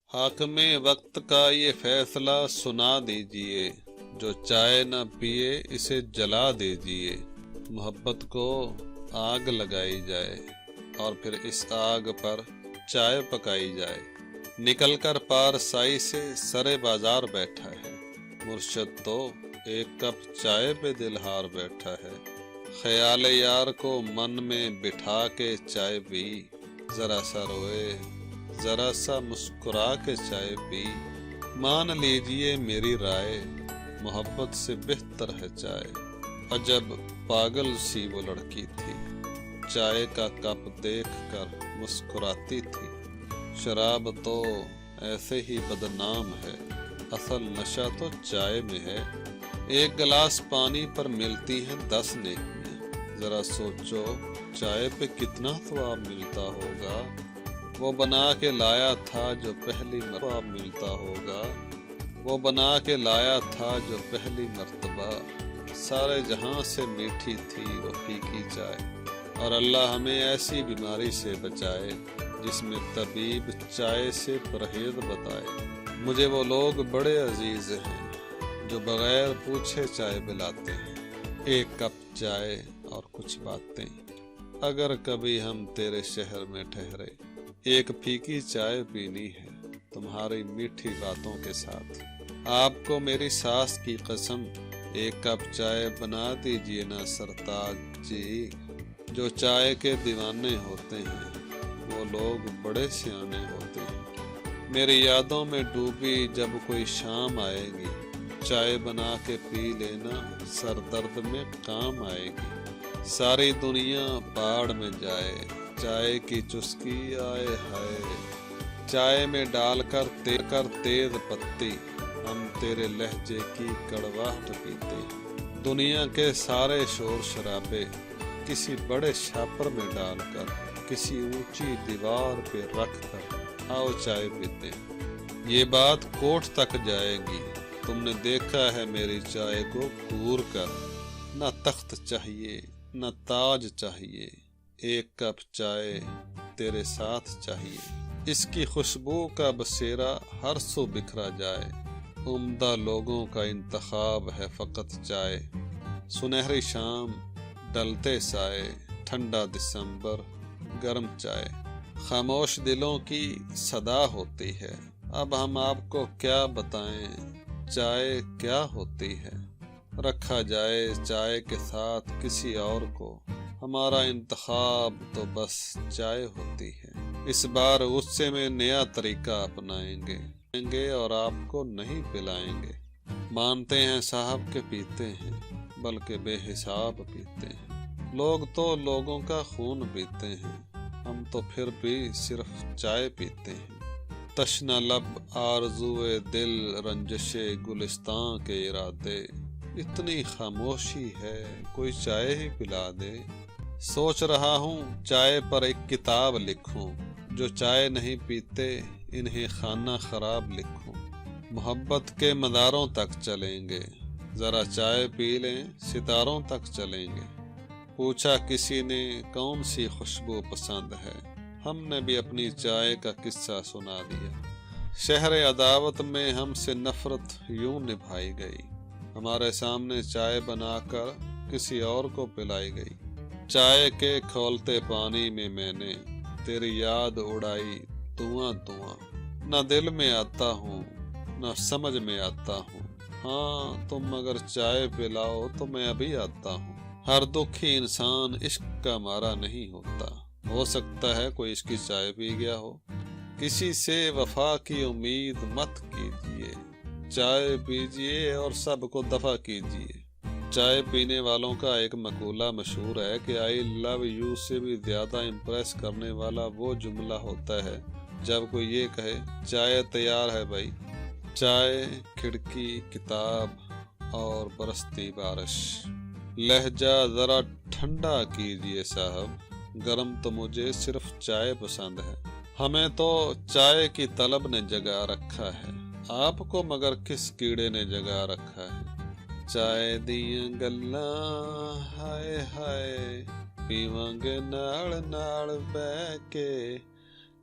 हाकिम वक्त का ये फैसला सुना दीजिए, जो चाय न पिए इसे जला दीजिए। मोहब्बत को आग लगाई जाए और फिर इस आग पर चाय पकाई जाए। निकल कर पार साई से सरे बाजार बैठा है, मुर्शद तो एक कप चाय पे दिल हार बैठा है। ख्याल यार को मन में बिठा के चाय पी, जरा सा रोए जरा सा मुस्कुरा के चाय पी। मान लीजिए मेरी राय, मोहब्बत से बेहतर है चाय। अजब पागल सी वो लड़की थी, चाय का कप देख कर मुस्कुराती थी। शराब तो ऐसे ही बदनाम है, असल नशा तो चाय में है। एक गिलास पानी पर मिलती हैं 10 नेकियां। जरा सोचो चाय पे कितना स्वाब मिलता होगा। वो बना के लाया था जो पहली मरतबा मिलता होगा। वो बना के लाया था जो पहली मर्तबा। सारे जहां से मीठी थी वो फीकी चाय। और अल्लाह हमें ऐसी बीमारी से बचाए जिसमें तबीब चाय से परहेज बताए। मुझे वो लोग बड़े अजीज हैं जो बगैर पूछे चाय पिलाते हैं। एक कप चाय और कुछ बातें। अगर कभी हम तेरे शहर में ठहरे, एक फीकी चाय पीनी है तुम्हारी मीठी बातों के साथ। आपको मेरी सास की कसम, एक कप चाय बना दीजिए ना सरताज जी। जो चाय के दीवाने होते हैं वो लोग बड़े सियाने होते हैं। मेरी यादों में डूबी जब कोई शाम आएगी, चाय बना के पी लेना सर दर्द में काम आएगी। सारी दुनिया बाढ़ में जाए, चाय की चुस्की आए हाय। चाय में डालकर तेज पत्ती, हम तेरे लहजे की कड़वाहट पीते। दुनिया के सारे शोर शराबे किसी बड़े छापर में डालकर, किसी ऊंची दीवार पे रख कर आओ चाय पीते। ये बात कोर्ट तक जाएगी, तुमने देखा है मेरी चाय को घूर कर। न तख्त चाहिए न ताज चाहिए, एक कप चाय तेरे साथ चाहिए। इसकी खुशबू का बसेरा हर सू बिखरा जाए। उम्दा लोगों का इंतखाब है फकत चाय। सुनहरी शाम डलते साए, ठंडा दिसंबर गर्म चाय। खामोश दिलों की सदा होती है, अब हम आपको क्या बताएं चाय क्या होती है। रखा जाए चाय के साथ किसी और को, हमारा इंतखाब तो बस चाय होती है। इस बार गुस्से में नया तरीका अपनाएंगे और आपको नहीं पिलाएंगे। मानते हैं साहब के पीते हैं, बल्कि बेहिसाब पीते हैं। लोग तो लोगों का खून पीते हैं, हम तो फिर भी सिर्फ चाय पीते हैं। तशना लब आरज़ुए दिल रंजशे गुलिस्तां के इरादे। इतनी खामोशी है कोई चाय ही पिला दे। सोच रहा हूँ चाय पर एक किताब लिखूं, जो चाय नहीं पीते इन्हें खाना खराब लिखूं। मोहब्बत के मदारों तक चलेंगे, जरा चाय पी लें सितारों तक चलेंगे। पूछा किसी ने कौन सी खुशबू पसंद है, हमने भी अपनी चाय का किस्सा सुना दिया। शहर अदावत में हमसे नफरत यूं निभाई गई, हमारे सामने चाय बनाकर किसी और को पिलाई गई। चाय के खौलते पानी में मैंने तेरी याद उड़ाई धुआं धुआं। न दिल में आता हूँ न समझ में आता हूँ, हाँ तुम अगर चाय पिलाओ तो मैं अभी आता हूँ। हर दुखी इंसान इश्क का मारा नहीं होता, हो सकता है कोई इसकी चाय पी गया हो। किसी से वफा की उम्मीद मत कीजिए, चाय पीजिए और सबको दफा कीजिए। चाय पीने वालों का एक मकूला मशहूर है कि आई लव यू से भी ज्यादा इम्प्रेस करने वाला वो जुमला होता है जब कोई ये कहे चाय तैयार है भाई। चाय, खिड़की, किताब और बरसती बारिश। लहजा जरा ठंडा कीजिए साहब, गरम तो मुझे सिर्फ चाय पसंद है। हमें तो चाय की तलब ने जगा रखा है, आपको मगर किस कीड़े ने जगा रखा है। चाय दियां गल्लां हाय हाय, पीवांगे नाल नाल बैठ के।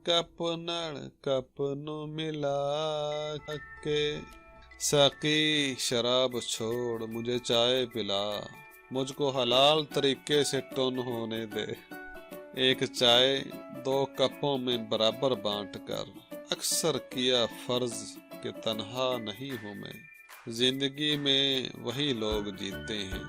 कप नड़ कप नु मिला के, साकी शराब छोड़ मुझे चाय पिला, मुझको हलाल तरीके से टुन होने दे। एक चाय 2 कपों में बराबर बांटकर अक्सर किया फर्ज कि तन्हा नहीं हूँ मैं। जिंदगी में वही लोग जीते हैं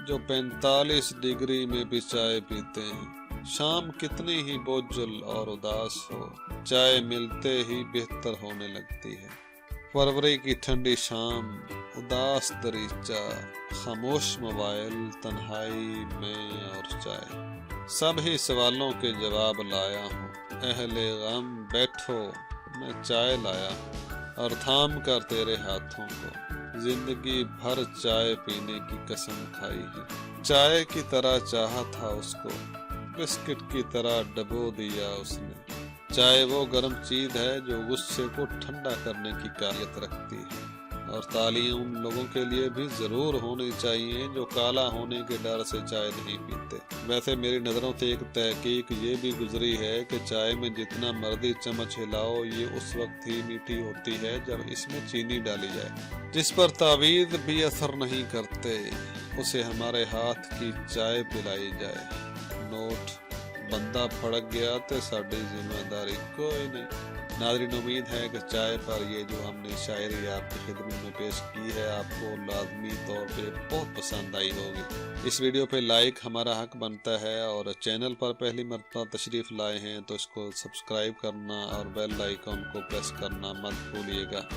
जो 45 डिग्री में भी चाय पीते हैं। शाम कितनी ही बोझल और उदास हो, चाय मिलते ही बेहतर होने लगती है। फरवरी की ठंडी शाम, उदास दरीचा, खामोश मोबाइल, तन्हाई में और चाय। सभी सवालों के जवाब लाया हूँ, अहले गम बैठो मैं चाय लाया हूँ, और थाम कर तेरे हाथों को जिंदगी भर चाय पीने की कसम खाई है। चाय की तरह चाहा था उसको, बिस्किट की तरह डबो दिया उसने। चाय वो गर्म चीज है जो गुस्से को ठंडा करने की काबिलियत रखती है, और तालियां उन लोगों के लिए भी जरूर होनी चाहिए जो काला होने के डर से चाय नहीं पीते। वैसे मेरी नज़रों से एक तहकीक ये भी गुजरी है कि चाय में जितना मर्जी चम्मच हिलाओ, ये उस वक्त ही मीठी होती है जब इसमें चीनी डाली जाए। जिस पर तावीज़ भी असर नहीं करते, उसे हमारे हाथ की चाय पिलाई जाए। नोट बंदा फड़क गया तो साड़ी जिम्मेदारी कोई नहीं। नाज़रीन, उम्मीद है कि चाय पर ये जो हमने शायरी आपकी खिदमत में पेश की है आपको लाजमी तौर पे बहुत पसंद आई होगी। इस वीडियो पे लाइक हमारा हक बनता है, और चैनल पर पहली मर्तबा तशरीफ़ लाए हैं तो इसको सब्सक्राइब करना और बेल आइकन को प्रेस करना मत भूलिएगा।